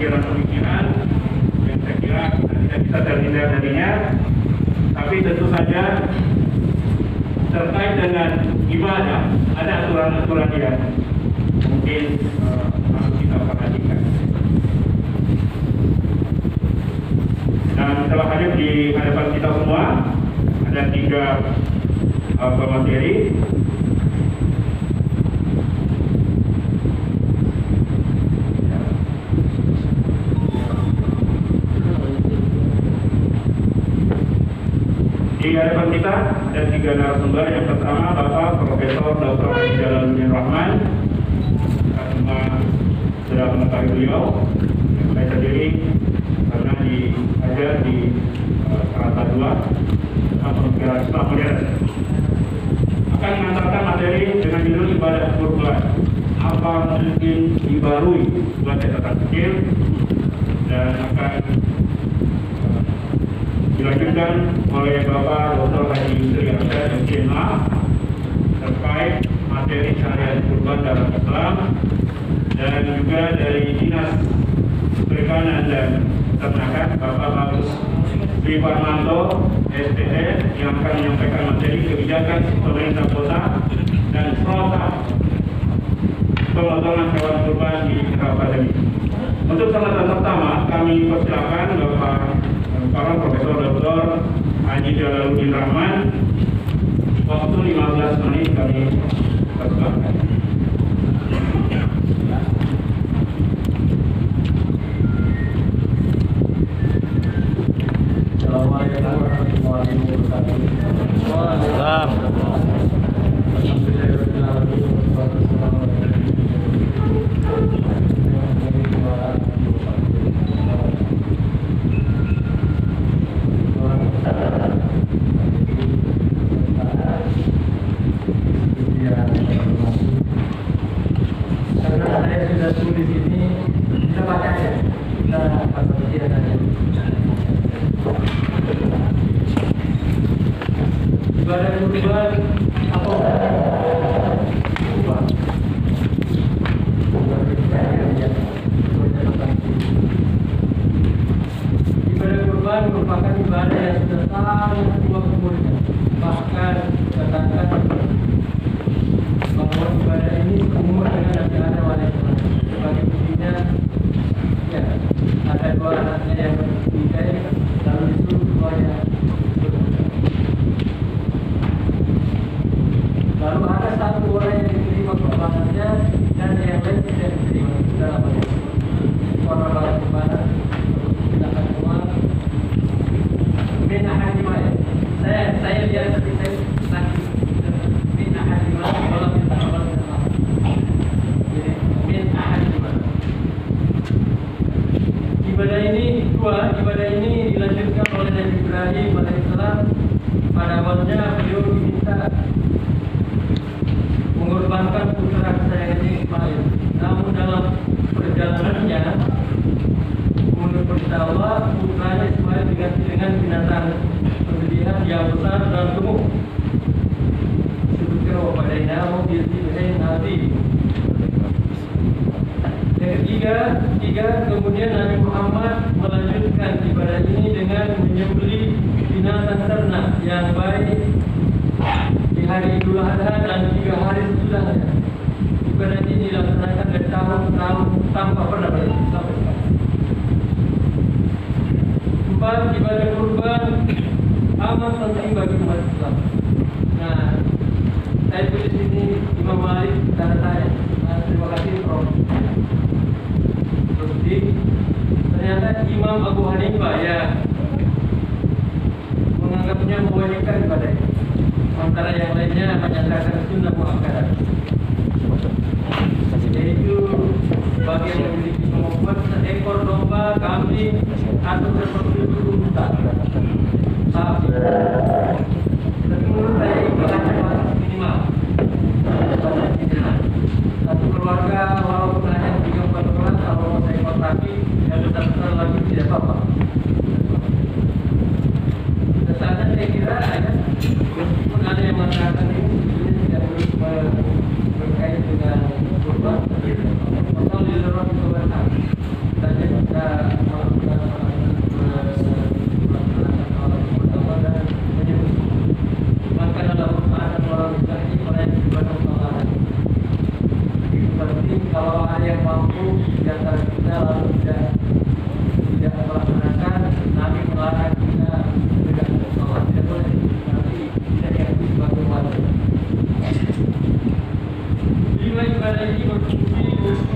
pemikiran-pemikiran yang saya kira tidak bisa terhindar darinya, tapi tentu saja terkait dengan ibadah ada aturan-aturan yang mungkin harus kita perhatikan. Dan telah hadir di hadapan kita semua ada 3 pemateri. Di hadapan kita ada 3 narasumber. Yang pertama Bapak Profesor Dr. Haji Jalaluddin Rahman. Kita semua sudah mengetahui beliau. Saya sendiri karena diajar di Strata 2 pemikiran Islam modern, akan mengantarkan materi dengan judul ibadah kurban. Apa mungkin dibarui buat catatan kecil, dan akan dilanjutkan oleh Bapak Dr. Haji Yusri Arsyad MCMA terkait materi syariat kurban dalam Islam, dan juga dari Dinas Perikanan dan Peternakan Bapak Bagus Sri Parmanto SPE yang akan menyampaikan materi kebijakan pemerintah kota dan protap pemotongan hewan kurban di era pandemi. Untuk sambutan pertama kami persilakan Bapak Profesor Dr. Haji Jalaluddin Rahman. Waktu 15 menit kami persilakan. Assalamualaikum warahmatullahi wabarakatuh. Karena saya sudah tulis ini, kita baca ya, kita baca saja. Ibadah kurban apa? Kurban. Ibadah kurban merupakan ibadah yang sudah sangat tua umurnya. Bahkan katakan bahwa ibadah ini umur dengan Nabi Adam alaihissalam. Sebagai buktinya, ya ada 2 anaknya yang meninggal, lalu disuruh keduanya. Lalu ada 1 orang yang diterima kurbanannya dan yang lain tidak diterima. Itu dalam hadis. Orang kurbanan silakan semua. Min ahadima ya. Saya lihat tapi saya lagi min ahadima kalau minta Allah sama. Jadi min ahadima. Ibadah ini dilanjutkan oleh Nabi Ibrahim alaihissalam. Pada awalnya beliau diminta mengorbankan putra kesayangannya Ismail. Namun dalam perjalanannya menurut perintah Allah, putranya Ismail diganti dengan binatang pemilihan yang besar dan gemuk. Disebutkan pada nama Bil'in Nabi. Yang ketiga, kemudian Nabi Muhammad melanjutkan ibadah ini dengan menyembelih binatang ternak yang baik di hari Idul Adha dan 3 hari sesudahnya. Ibadah ini dilaksanakan dari tahun-tahun tanpa pernah berhenti sampai sekarang. 4, ibadah kurban amat penting bagi umat Islam. Nah, saya tulis ini Imam Malik tanda tanya. Terima kasih Prof. Ternyata Imam Abu Hanifah ya menganggapnya mewajibkan ibadah ini. Antara yang lainnya menyatakan sunnah muakkadah, yaitu bagi yang memiliki kemampuan seekor domba, kambing, atau seperti itu unta, sapi. Tapi menurut saya ibadahnya masih minimal. Satu keluarga walaupun hanya 3-4 orang, kalau mau seekor sapi yang besar-besar lagi tidak apa-apa. Kesana saya kira ada, meskipun ada yang mengatakan ini tidak berkait dengan kurban, pasal di dalam kebenaran. Kita di antara kita lalu tidak melaksanakan, Nabi melarang kita dekat Allah. Tidak boleh, nanti tidak diakui sebagai wajib. 5 ibadah ini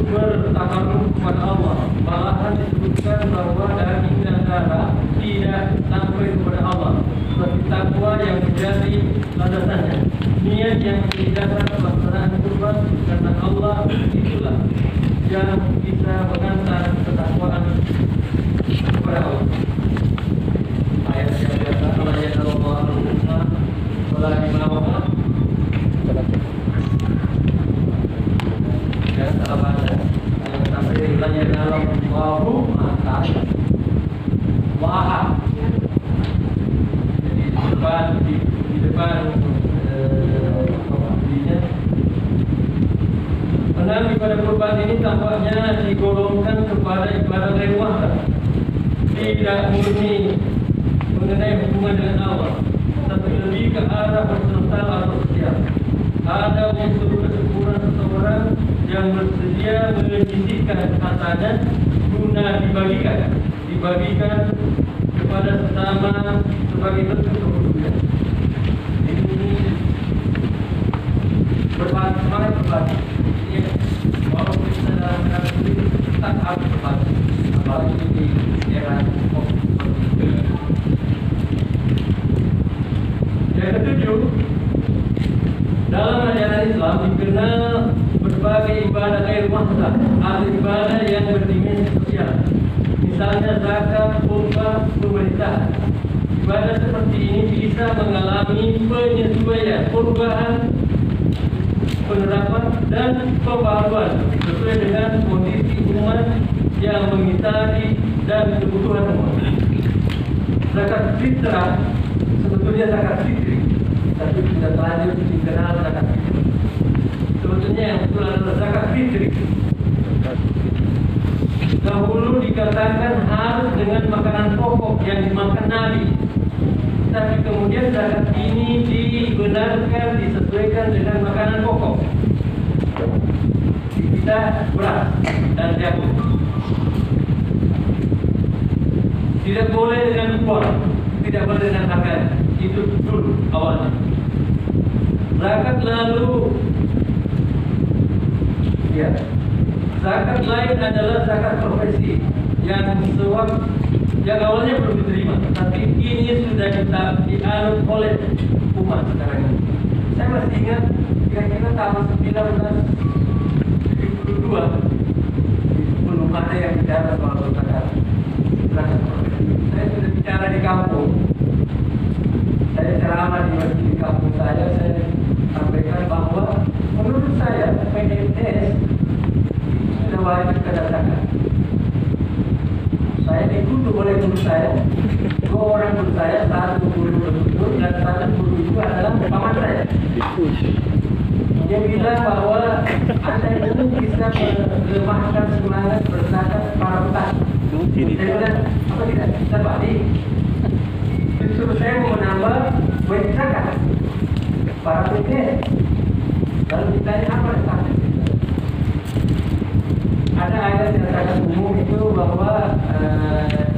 bertakarruf kepada Allah. Malahan disebutkan bahwa daging dan darah tidak sampai kepada Allah, seperti takwa yang menjadi landasannya. Niat yang menjadi dasar pelaksanaan kurban karena Allah itulah yang bisa mengantar ketakwaan kepada Allah. Ayat yang biasa Allah ya Allah al-Husna wala dimawah. Ya, salah baca. Yang sampai lanya dalam wahu mata wahab. Jadi di depan karena ibadah kurban ini tampaknya digolongkan kepada ibadah lewat, tidak murni mengenai hubungan dengan Allah, tapi lebih ke arah berserta atau sosial. Ada unsur kesyukuran seseorang yang bersedia menyisihkan hartanya guna dibagikan kepada sesama sebagai bentuk kepedulian. Ini berbagi, semangat berbagi. Walaupun kita dalam keadaan sulit, tak harus berbagi, apalagi di era COVID. Yang ketujuh, dalam ajaran Islam dikenal berbagai ibadah ghair mahdzah atau ibadah yang berdimensi sosial. Misalnya zakat, kurban, pemerintahan. Ibadah seperti ini bisa mengalami penyesuaian, perubahan, penerapan dan pembaharuan sesuai dengan kondisi umat yang mengitari dan kebutuhan umat. Zakat fitrah sebetulnya zakat fitri, tapi sudah terlanjur dikenal zakat fitri. Sebetulnya yang betul adalah zakat fitri. Dahulu dikatakan harus dengan makanan pokok yang dimakan Nabi, tapi kemudian zakat ini dibenarkan disesuaikan dengan makanan pokok. Kita beras dan jagung. Tidak boleh dengan impor, tidak boleh dengan harga. Itu dulu awalnya. Zakat lalu, ya. Zakat lain adalah zakat profesi yang awalnya belum diterima, tapi ini sudah dianut oleh umat sekarang ini. Saya masih ingat kira-kira tahun 1972 belum ada yang bicara soal zakat. Saya sudah bicara di kampung. Saya ceramah di masjid di kampung saya sampaikan bahwa menurut saya PNS sudah wajib kena zakat. Saya dikutuk oleh guru saya, 2 orang guru saya, 1 guru betul dan 1 guru itu adalah paman saya. Dia bilang bahwa Anda ini bisa melemahkan semangat berzakat para petani. Saya bilang, apa tidak bisa balik? Justru saya mau menambah wajib zakat para PNS. Lalu ditanya apa zakat? Ada ayat yang sangat umum itu bahwa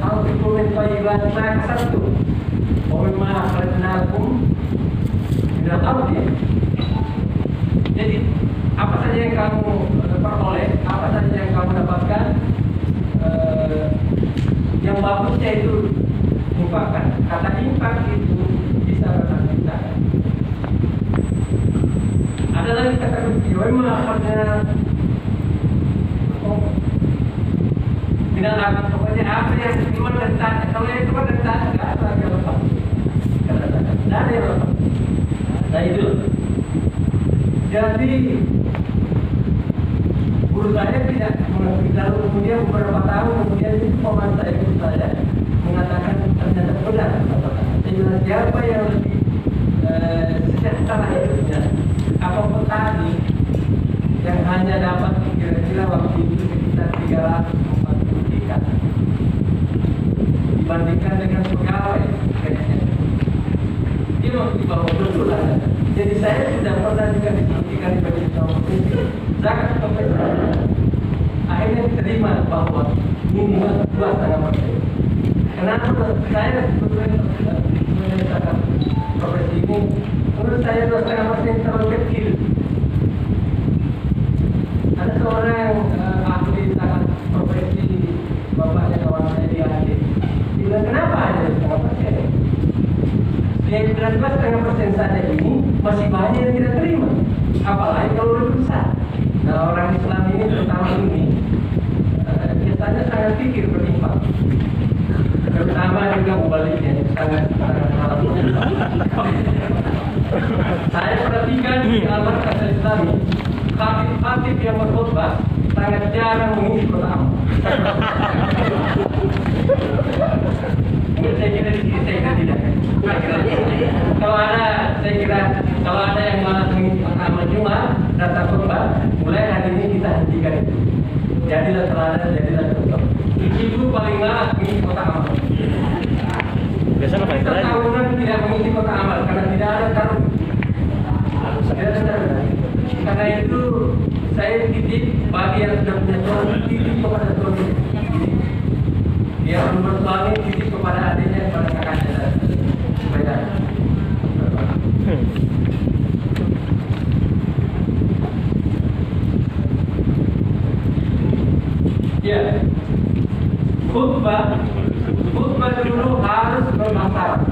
al-fiqhu thayyiban ma kasabtum wa mimma akhrajnakum minal ardi. Jadi apa saja yang kamu peroleh, apa saja yang kamu dapatkan, yang bagusnya itu infakkan. Kata infak itu bisa berarti zakat. Ada lagi kata kunci, wa mimma akhrajnakum tidak ada, pokoknya apa yang keluar dari tanah, kalau yang keluar dari tanah nggak ada yang lepas, nggak ada yang lepas. Nah itu, jadi guru saya tidak mengerti. Lalu kemudian beberapa tahun kemudian itu paman saya, guru saya mengatakan ternyata benar. Jadi siapa yang lebih sejahtera hidupnya? Apa petani yang hanya dapat kira-kira waktu itu sekitar 340 ikan dibandingkan dengan pegawai kayaknya dia mau di bawah betul lah. Jadi saya sudah pernah juga diskusikan di bagian provinsi zakat profesi. Akhirnya terima bahwa minimal 2,5%. Kenapa saya menyatakan profesi ini? Menurut saya 2,5% terlalu kecil. Ada seorang ahli sangat profesi, bapaknya kawan saya di ahli. Dia bilang, kenapa hanya 2,5%? Yang 2,5% saja ini masih banyak yang tidak terima. Apalagi kalau lebih besar. Nah, orang Islam ini terutama ini biasanya sangat pikir berlimpah. Terutama juga mubaliknya sangat malam. Saya perhatikan di almarhum Islami, khatib yang berkhutbah sangat jarang mengisi kota amal. Saya kira di sini saya tidak. Kalau ada yang malas mengisi kota amal cuma datang khutbah, mulai hari ini kita hentikan itu. Jadilah teladan, jadilah contoh. Ibu paling malas mengisi kota amal. Biasanya paling terakhir. Tahunan tidak mengisi kota amal karena tidak ada taruh. Karena itu saya titip bagi yang sudah punya suami, titip kepada suami. Dia belum bersuami, titip kepada adiknya, kepada kakaknya. Supaya ya, khutbah dulu harus bermasalah.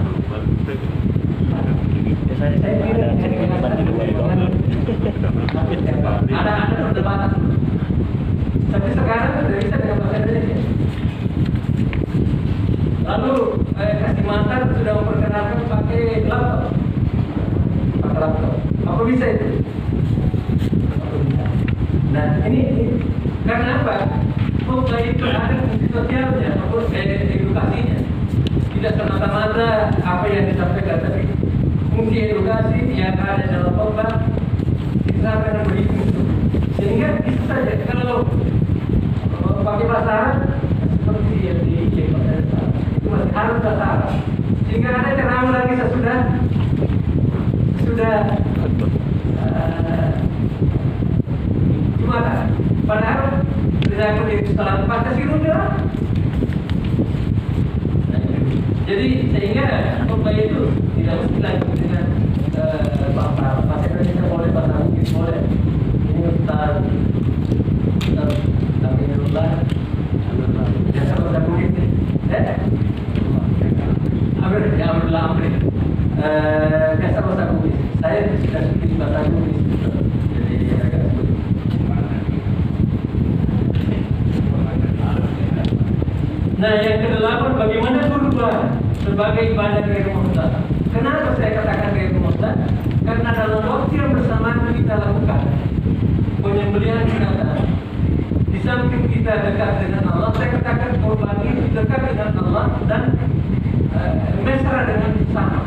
Biasanya saya ada sering bantu dua Ada perdebatan. Tapi sekarang sudah bisa dengan bahasa Indonesia. Lalu kasih mantan sudah memperkenalkan pakai laptop. Apa bisa itu? Nah ini karena apa? Khutbah itu ada fungsi sosialnya ataupun edukasinya. Tidak semata-mata apa yang disampaikan, tapi fungsi edukasi yang ada dalam khutbah disampaikan begitu. Sehingga bisa saja kalau pakai bahasa Arab seperti yang di bahasa Arab itu masih harus bahasa Arab. Sehingga ada ceramah lagi sudah Jumatan. Padahal tidak perlu salat Pancasila juga. Jadi sehingga khutbah itu tidak mesti lagi dengan bahasa Indonesia boleh, bahasa Inggris boleh. Ini Ustaz Aminullah biasa bahasa Bugis Amri biasa bahasa Bugis. Saya sudah sedikit bahasa Bugis, jadi agak sulit. Nah, yang kedelapan, bagaimana kurban sebagai ibadah ghairul muhtad. Kenapa saya katakan ghairul muhtad? Karena dalam waktu yang bersamaan kita lakukan penyembelihan binatang. Di samping kita dekat dengan Allah, saya katakan kurban itu dekat dengan Allah dan mesra dengan sama.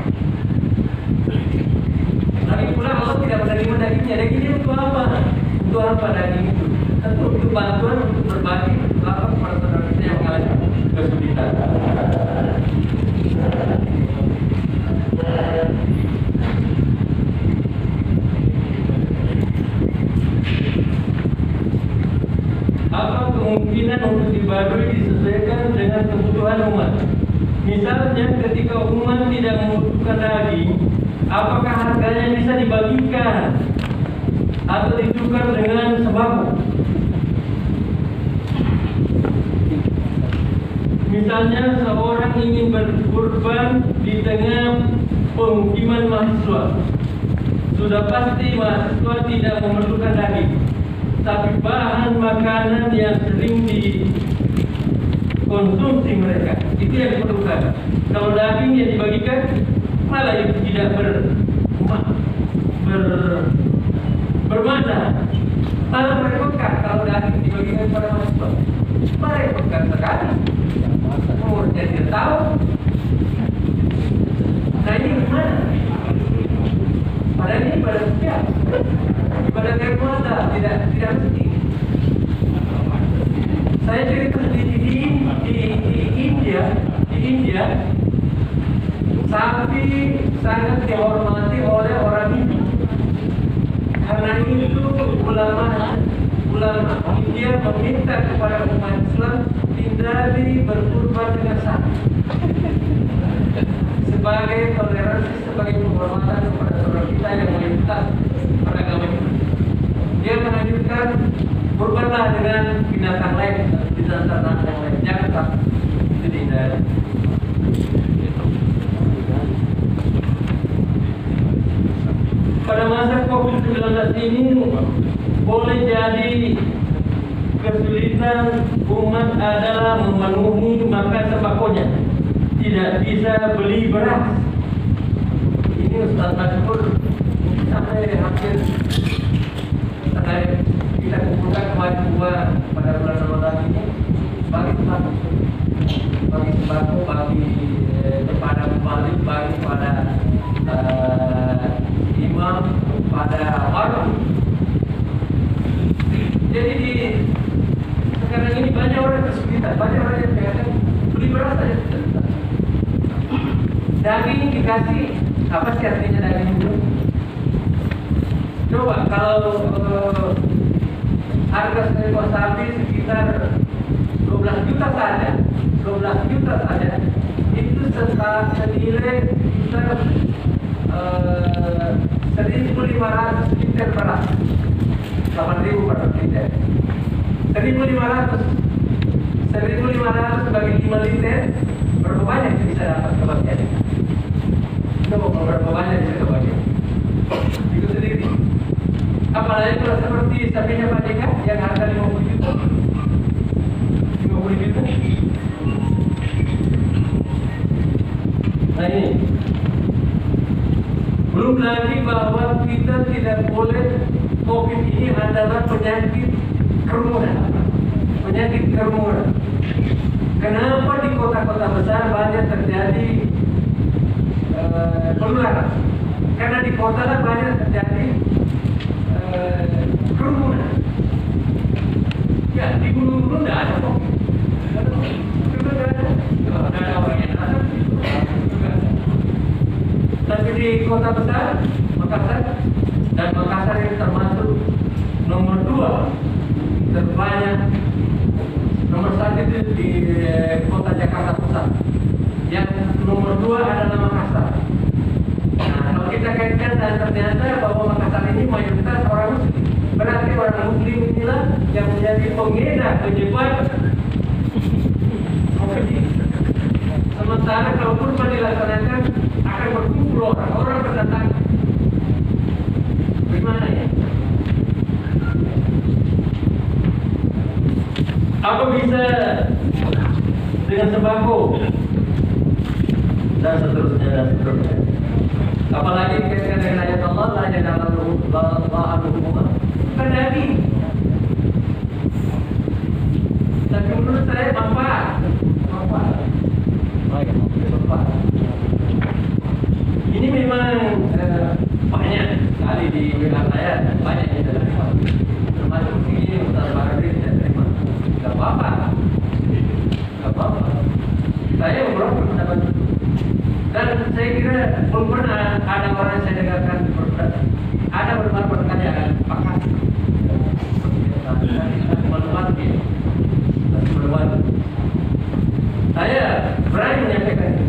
Lagi pula Allah tidak menerima dagingnya. Dagingnya untuk apa? Untuk apa daging itu? Tentu untuk bantuan, untuk berbagi, lapar kepada saudara kita yang mengalami kesulitan. Apa kemungkinan untuk dibarui disesuaikan dengan kebutuhan umat? Misalnya ketika umat tidak membutuhkan daging, apakah harganya bisa dibagikan atau ditukar dengan sembako? Misalnya seorang ingin berkurban di tengah pemukiman mahasiswa. Sudah pasti mahasiswa tidak memerlukan daging, tapi bahan makanan yang sering dikonsumsi mereka itu yang diperlukan. Kalau daging yang dibagikan malah itu tidak bermakna. Malah merepotkan kalau daging dibagikan kepada mahasiswa. Merepotkan sekali. Umurnya tidak tahu. Nah ini gimana? Padahal ini ibadah sosial, ibadah keluarga, tidak mesti. Saya cerita di India, sapi sangat dihormati oleh orang Hindu. Karena itu ulama ulama, dia meminta kepada umat Islam hindari berkurban dengan sapi sebagai toleransi, sebagai penghormatan kepada saudara kita yang melintas beragama ini. Dia menganjurkan kurbanlah dengan binatang lain, binatang yang lain, jangan sapi. Itu dihindari. Pada masa COVID-19 ini boleh jadi kesulitan umat adalah memenuhi makan sembakonya, tidak bisa beli beras. Ini Ustaz Masyhur sampai hampir kita kumpulkan kemarin pada bulan Ramadan ini bagi sembako, bagi kepada mubalik, bagi pada imam, pada warung. Jadi sekarang ini banyak orang kesulitan, banyak orang yang pengen beli beras saja. Daging dikasih, apa sih artinya daging itu? Coba kalau harga seekor sapi sekitar 12 juta saja, 12 juta saja, itu senilai sekitar 1.500 liter beras, 8.000 per liter. 1.500 bagi 5 liter, berapa banyak bisa dapat kebagian? Coba berapa banyak bisa kebagian? Itu sendiri. Apalagi kalau seperti sapinya Pak Jk yang harga 50 juta. 50 juta. Nah ini. Belum lagi bahwa kita tidak boleh, COVID ini adalah penyakit kerumunan. Penyakit kerumunan. Kenapa di kota-kota besar banyak terjadi penularan? Karena di kota lah banyak terjadi kerumunan. Ya, di gunung-gunung tidak ada kok. Tidak ada orang yang datang. Tapi di kota besar, Makassar, dan Makassar ini termasuk nomor 2 terbanyak. Nomor 1 itu di kota Jakarta Pusat. Yang nomor 2 adalah Makassar. Nah, kalau kita kaitkan dan ternyata bahwa Makassar ini mayoritas orang Muslim, berarti orang Muslim inilah yang menjadi penyebar COVID ini. Sementara kalau kurban dilaksanakan akan berkumpul orang berdatangan. Bagaimana ya? Apa bisa dengan sembako dan seterusnya. Apalagi ketika dengan ayat Allah la yanalu hukumah kan Nabi. Tapi menurut saya manfaat. Ini memang banyak sekali di wilayah saya, banyak yang tidak terima. Termasuk ini Ustaz Baradil tidak terima. Tidak apa-apa. Saya umroh mendapat. Dan saya kira belum pernah ada orang yang saya dengarkan berkata ada berkata pakas. Saya berani menyampaikan itu.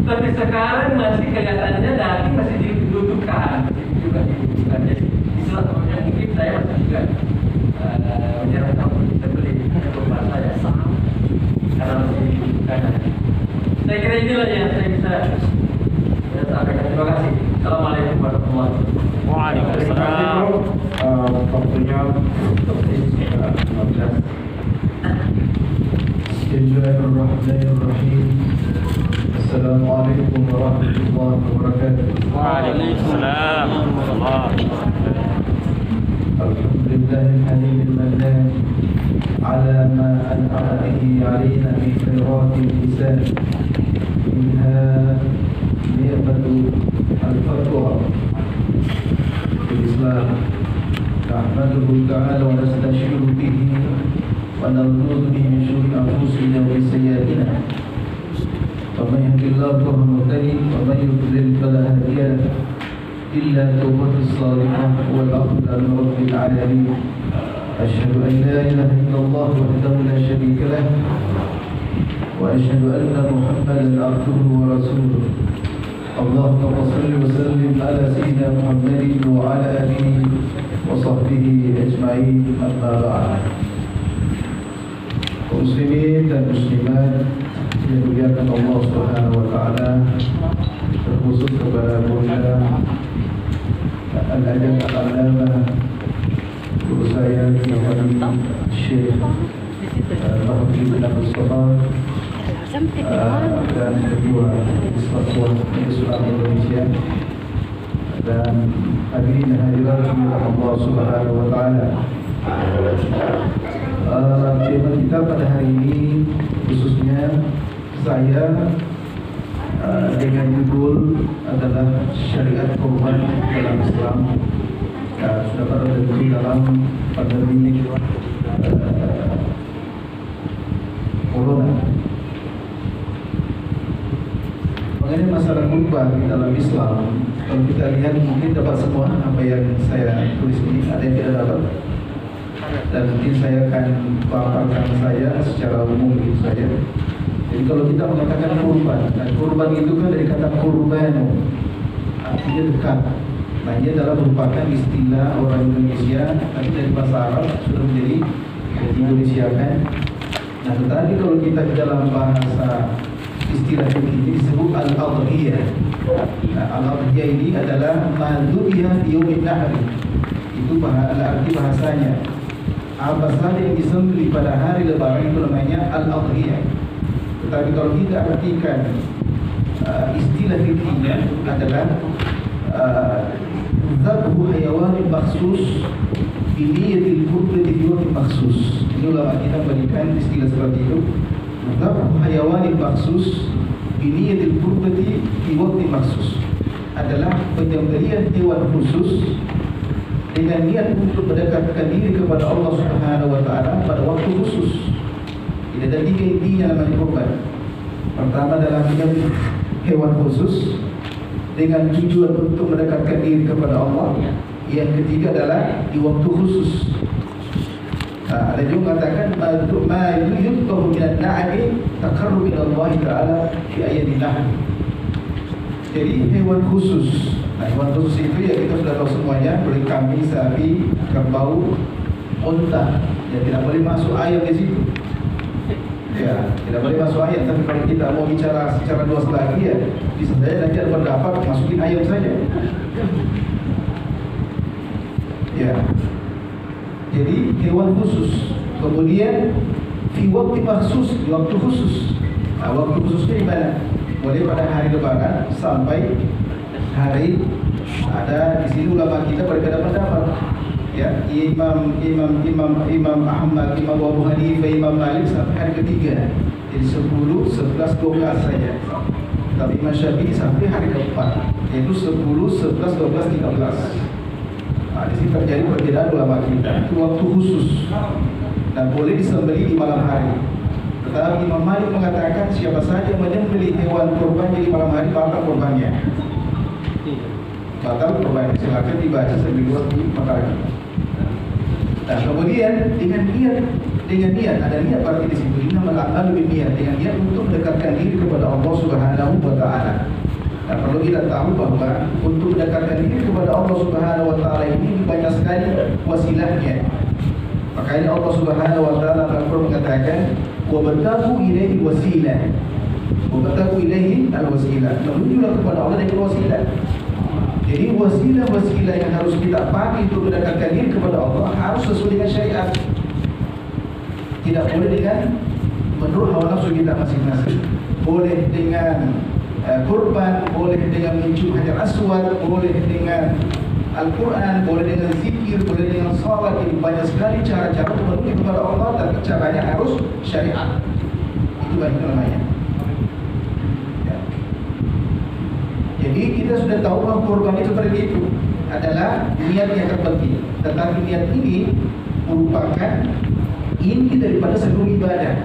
Tapi sekarang masih kelihatannya daging masih didudukkan, juga didudukkan. Jadi itulah sebabnya mungkin saya masih juga menyarankan untuk bisa beli kurban saya karena masih didudukkan. Saya kira inilah yang saya bisa sampaikan. Terima kasih. Assalamualaikum warahmatullahi wabarakatuh. Waalaikumsalam. Waktunya Bismillahirrahmanirrahim. Assalamualaikum warahmatullahi wabarakatuh. Waalaikumsalam. Alhamdulillahil halimil mannan ala ma an'ama bihi alaina min khairatil lisan minha ni'matu al-fatwa fil Islam. Nahmaduhu ta'ala wa nastashiru bihi wa na'udzu bihi min shururi anfusina wa min sayyi'atina. ومن يهد الله فهو المهتدي ومن يضلل فلا هادي له إلا توبة الصالحة والأفضل من رب العالمين. أشهد أن لا إله إلا الله وحده لا شريك له، وأشهد أن محمدا عبده ورسوله. اللهم صل وسلم على سيدنا محمد وعلى آله وصحبه أجمعين. أما بعد. Muslimin dan muslimat yang dimuliakan Allah Subhanahu wa taala, terkhusus kepada Bunda Al-Ajab Al-Alama guru saya Yang Syekh Mahdi bin Mustafa dan Ketua Persatuan Islam Indonesia, dan hadirin dan hadirat Allah Subhanahu wa taala. Tema kita pada hari ini khususnya saya dengan judul adalah syariat korban dalam Islam. Sudah pada tentu dalam pandemi corona. Mengenai masalah korban dalam Islam, kalau kita lihat mungkin dapat semua apa yang saya tulis ini, ada yang tidak dapat, dan mungkin saya akan paparkan saya secara umum gitu saja. Jadi kalau kita mengatakan kurban, dan kurban itu kan dari kata kurbano, artinya dekat. Nah, ini adalah merupakan istilah orang Indonesia, tapi dari bahasa Arab sudah menjadi Indonesiakan. Nah, tetapi kalau kita di dalam bahasa istilah ini disebut al-adhiyah. Nah, al-adhiyah ini adalah madhubiyah di yaumin nahri. Itu arti bahasanya. Apa saja yang disembelih pada hari lebaran itu namanya al-adhiyah. Tetapi kalau kita artikan istilah fikihnya adalah zabhu hayawanin maksus biniyatil qurbati fi waqtin maksus. Ini ulama kita berikan istilah seperti itu. Zabhu hayawanin maksus biniyatil qurbati fi waqtin maksus adalah penyembelihan hewan khusus dengan niat untuk mendekatkan diri kepada Allah Subhanahu wa taala pada waktu khusus. Tidak ada tiga intinya namanya kurban. Pertama adalah menyembelih hewan khusus dengan tujuan untuk mendekatkan diri kepada Allah. Yang ketiga adalah di waktu khusus. Ada juga mengatakan ma yudbahu min an-na'ami taqarrub ila Allah taala fi ayatin nahl. Jadi hewan khusus. Nah, hewan khusus itu ya kita sudah tahu semuanya, boleh kambing, sapi, kerbau, unta. Ya tidak boleh masuk ayam di situ. Ya, tidak boleh masuk ayam. Tapi kalau kita mau bicara secara luas lagi ya, bisa saja nanti ada pendapat masukin ayam saja. Ya. Jadi hewan khusus. Kemudian di waktu khusus, di waktu khusus. Nah, waktu khususnya di mana? Boleh pada hari lebaran sampai hari, ada di sini ulama kita berbeda pendapat. Ya, Imam Ahmad, Imam Abu Hanifah, Imam Malik sampai hari ketiga. Jadi 10, 11, 12 saja. Tapi Imam Syafi'i sampai hari keempat, yaitu 10, 11, 12, 13. Nah, di sini terjadi perbedaan ulama kita. Itu waktu khusus dan boleh disembelih di malam hari. Tetapi Imam Malik mengatakan siapa saja menyembelih hewan kurban di malam hari batal kurbannya. Batal kurbannya. Silakan dibaca sambil luas di makalah. Nah, kemudian dengan niat ada niat berarti di situ. Innamal a'malu binniyat, dengan niat untuk mendekatkan diri kepada Allah Subhanahu wa taala. Nah, perlu kita tahu bahwa untuk mendekatkan diri kepada Allah Subhanahu wa taala ini banyak sekali wasilahnya. Makanya Allah Subhanahu wa taala mengatakan wa batahu ilaihi wasilah. Wa batahu ilaihi al-wasilah. Menujulah kepada Allah dengan wasilah. Jadi wasilah-wasilah yang harus kita pakai untuk mendekatkan diri kepada Allah harus sesuai dengan syariat. Tidak boleh dengan menurut hawa nafsu kita masing-masing. Boleh dengan kurban, boleh dengan mencium hajar aswad, boleh dengan Al-Quran, boleh dengan zikir, boleh dengan salat. Ini banyak sekali cara-cara menuju kepada Allah, tapi caranya harus syariat. Itu banyak namanya. Ya. Jadi kita sudah tahu bahwa kurban itu seperti itu adalah niat yang terpenting. Tetapi niat ini merupakan inti daripada seluruh ibadah.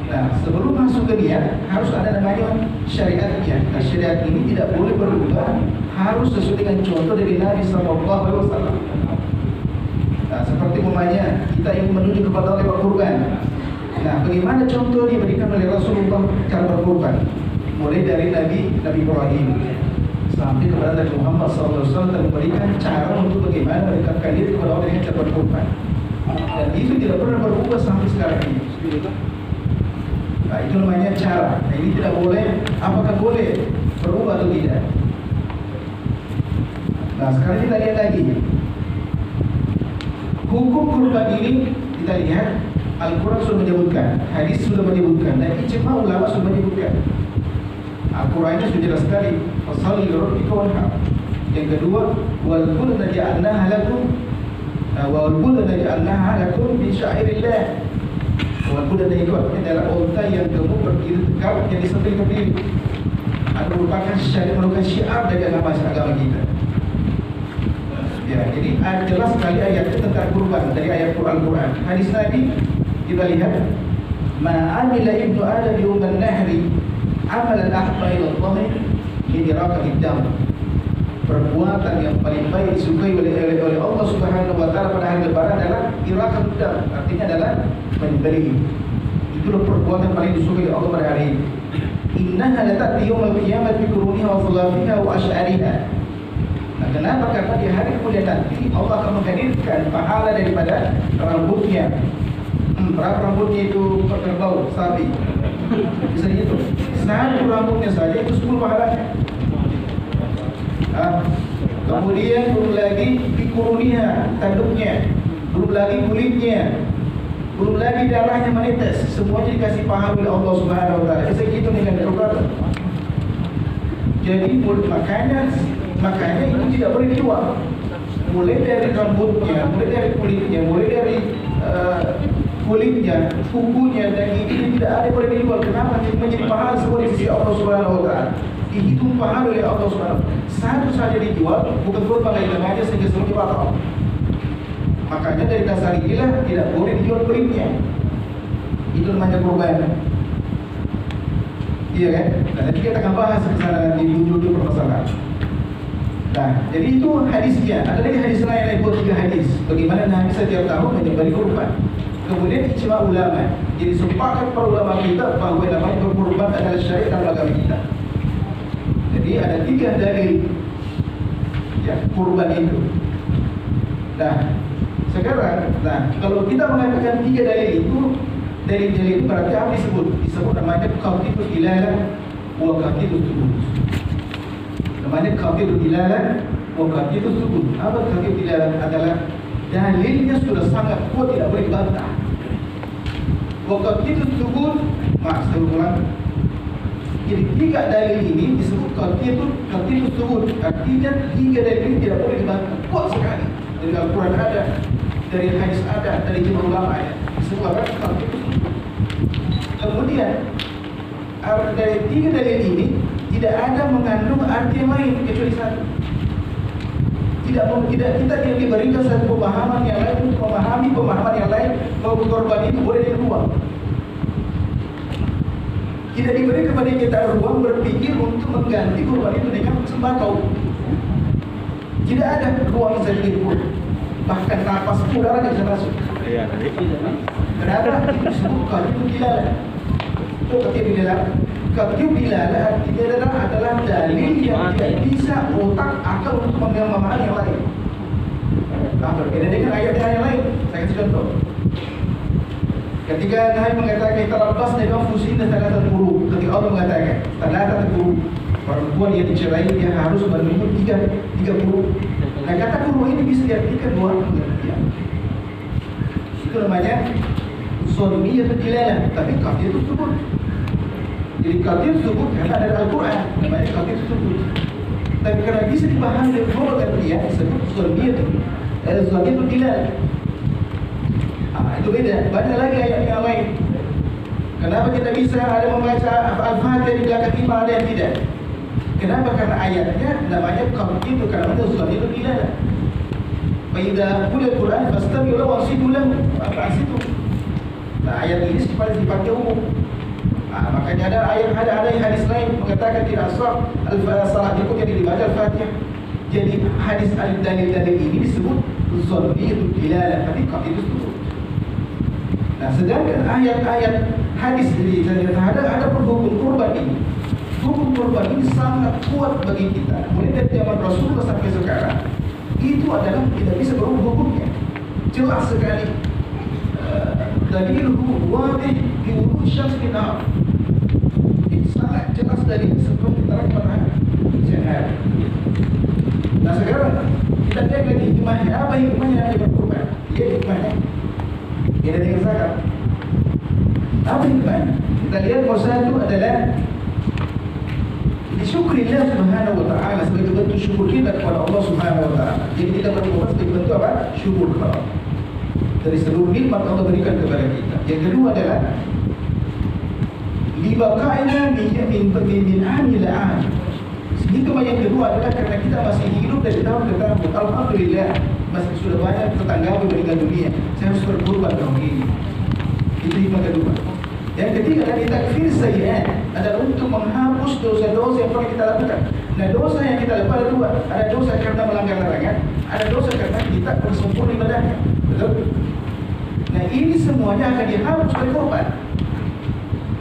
Nah, sebelum masuk ke niat harus ada namanya syariatnya. Nah, syariat ini tidak boleh berubah harus sesuai dengan contoh dari Nabi SAW. Nah, seperti umpamanya kita ingin menuju kepada Allah lewat kurban. Nah, bagaimana contoh diberikan oleh Rasulullah cara berkurban? Mulai dari Nabi Ibrahim sampai kepada Nabi Muhammad SAW dan memberikan cara untuk bagaimana mendekatkan diri kepada Allah dengan cara berkurban. Dan itu tidak pernah berubah sampai sekarang ini. Nah, itu namanya cara. Nah, ini tidak boleh. Apakah boleh berubah atau tidak? Nah, sekarang kita lihat lagi. Hukum kurban ini kita lihat Al-Quran sudah menyebutkan, hadis sudah menyebutkan, dan ijma ulama sudah menyebutkan. Al-Quran ini sudah jelas sekali. Fashalli li rabbika wanhar. Yang kedua, wal budna ja'alnaha lakum wal budna ja'alnaha lakum min sya'irillah. Wal budna itu adalah unta yang gemuk berdiri tegak yang disembelih berdiri. Merupakan syiar dari agama kita. Ya, jadi jelas sekali ayatnya tentang kurban dari ayat Al-Quran. Hadis Nabi kita lihat, ma'amila ibnu Adam yawman nahri amalan ahba ila Allah min iraqatid dam. Perbuatan yang paling baik disukai oleh Allah Subhanahu wa taala pada hari lebaran adalah iraqatid dam, artinya adalah menyembelih. Itulah perbuatan paling disukai oleh Allah pada hari ini. Innaha latati yawmal qiyamah bi quruniha wa salafiha wa asy'ariha. Nah, kenapa? Karena di hari kemudian nanti Allah akan menghadirkan pahala daripada rambutnya. Berapa rambutnya itu kerbau, sapi? Bisa dihitung. Satu rambutnya saja itu 10 pahalanya. Kemudian belum lagi pikuruniha, tanduknya, belum lagi kulitnya, belum lagi darahnya menetes. Semua dikasih pahala oleh Allah Subhanahu wa taala. Bisa gitu dengan kurban. Jadi makanya itu tidak boleh dijual. Mulai dari rambutnya, mulai dari kulitnya, mulai dari kulitnya, kukunya, dan ini tidak ada yang boleh dijual. Kenapa? Menjadi pahala semua di sisi Allah Subhanahu wa taala. Dihitung pahala oleh Allah Subhanahu wa taala. Satu saja dijual, bukan kurban lagi aja sehingga semuanya batal. Makanya dari dasar inilah tidak boleh dijual kulitnya. Itu namanya kurban. Iya kan? Nah, nanti kita akan bahas kesana di ujung permasalahan. Nah, jadi itu hadisnya. Ada lagi hadis lain yang buat 3 hadis. Bagaimana Nabi setiap tahun menyembelih kurban. Kemudian ijma ulama. Jadi sepakat para ulama kita bahawa namanya berkurban adalah syariat dalam agama kita. Jadi ada 3 dalil ya kurban itu. Nah, sekarang, kalau kita mengatakan 3 dalil itu, dalil-dalil itu berarti apa disebut? Disebut namanya qat'iyus ilalah wa qat'iyus thubut. Namanya qat'iyus ilalah wa qat'iyus thubut. Apa qat'iyus ilalah? Adalah dalilnya sudah sangat kuat, tidak boleh dibantah. Wa qat'iyus thubut, saya ulang. Jadi 3 dalil ini disebut qat'iyus thubut. Artinya 3 dalil ini tidak boleh dibantah. Kuat sekali. Dari Al-Quran ada, dari hadis ada, dari ijma ulama ada. Semua kan qat'iyus thubut. Kemudian dari 3 dalil ini tidak ada mengandung arti yang lain kecuali satu. Kita tidak diberikan satu pemahaman yang lain untuk memahami pemahaman yang lain bahwa korban itu boleh dibuang. Tidak diberi kepada kita ruang berpikir untuk mengganti korban itu dengan sembako. Tidak ada ruang sedikit pun. Bahkan napas udara tidak bisa masuk. Kenapa? Itu disebut qat'iyus ilalah. Itu qat'iyus ilalah. Qat'iyus ilalah artinya adalah dalil yang tidak bisa otak akal untuk memahami yang lain. Nah, berbeda dengan ayat yang lain. Saya kasih contoh. Ketika Nabi mengatakan tarabbas dengan fusin dan talatan quru, ketika Allah mengatakan talatan quru, perempuan yang dicerai dia harus menunggu 3 quru. Nah, kata quru ini bisa diartikan 2 pengertian. Itu namanya sunniyah ilalah, tapi qat'iyus thubut. Jadi qat'iyus thubut karena ada Al-Quran, namanya qat'iyus thubut. Tapi karena bisa dipahami dari 2 pengertian, disebut sunniyah ilalah. Itu beda. Banyak lagi ayat yang lain. Kenapa kita bisa ada membaca Al-Fatihah di belakang imam, ada yang tidak? Kenapa? Karena ayatnya namanya qat'iyus itu karena itu sunniyah ilalah. Fa idza quri'a al-Qur'an fastami'u lahu wa ansitu lahu. Nah, ayat ini sifatnya umum. Makanya ada hadis lain mengatakan tidak sah salat itu jadi dibaca Al-Fatihah. Jadi hadis dalil-dalil ini disebut zanniyul dilalah, tapi kok itu disebut. Nah, sedangkan ayat-ayat hadis ini ada hukum kurban ini. Hukum kurban ini sangat kuat bagi kita. Mulai dari zaman Rasulullah sampai sekarang, itu adalah tidak bisa berubah hukumnya. Jelas sekali. Dalilhu wadih di wujud syams bin nahar. Itu sangat jelas dari sebelum kita pada siang. Nah sekarang kita lihat lagi hikmahnya. Apa hikmahnya yang berkurban? Lihat hikmahnya. Kita dengar zakat. Apa hikmahnya? Kita lihat nomor satu adalah syukurillah subhanahu wa ta'ala, sebagai bentuk syukur kita kepada Allah subhanahu wa ta'ala. Jadi kita berkorban sebagai bentuk apa? Syukur kepada Allah dari seluruh nikmat Allah berikan kepada kita. Yang kedua adalah libaqaina min amil an. Hikmah yang kedua adalah karena kita masih hidup dari tahun ke tahun. Alhamdulillah masih sudah banyak tetangga meninggal dunia. Saya harus berkorban tahun ini. Itu hikmah kedua. Yang ketiga adalah takfir sayyi'at, adalah untuk menghapus dosa-dosa yang pernah kita lakukan. Nah, dosa yang kita lakukan ada dua. Ada dosa karena melanggar larangan, ada dosa karena kita bersempurna ibadahnya. Betul? Nah, ini semuanya akan dihapus oleh korban.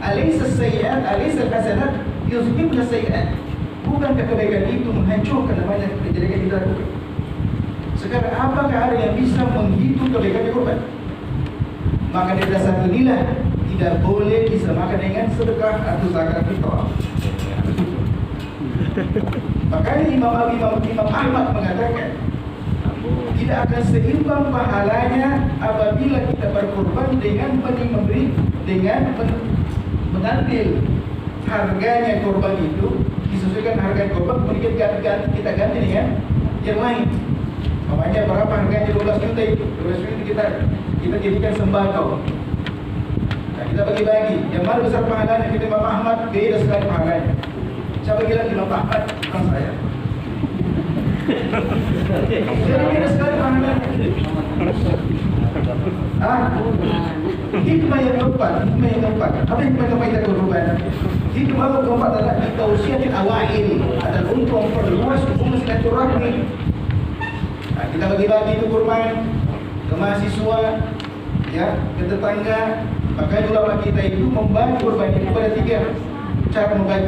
Alaysa sayyi'at, alaysa hasanat yuzhibna sayyi'at. Bukankah kebaikan itu menghancurkan namanya kejelekan yang kita lakukan? Sekarang apakah ada yang bisa menghitung kebaikan korban? Maka dari dasar inilah tidak boleh disamakan dengan sedekah atau zakat fitrah. Makanya Imam Ahmad mengatakan tidak akan seimbang pahalanya apabila kita berkorban dengan memberi, dengan mengambil harganya korban itu disesuaikan harga korban, kemudian kita ganti dengan yang lain. Makanya berapa harganya 12 juta itu? 12 juta kita jadikan sembako. Nah, kita bagi-bagi. Yang mana besar pahalanya? Kita Imam Ahmad beda sekali pahalanya. Saya bagi lagi Imam Ahmad, bukan saya. Jadi beda sekali pahalanya. Hikmah yang keempat. Apa hikmah keempat kita berkorban? Hikmah keempat adalah tausiatil awail, adalah untuk memperluas hubungan silaturahmi. Nah, kita bagi-bagi itu kurban ke mahasiswa, ya, ke tetangga. Maka ulama kita itu membagi kurban itu pada 3 cara membagi.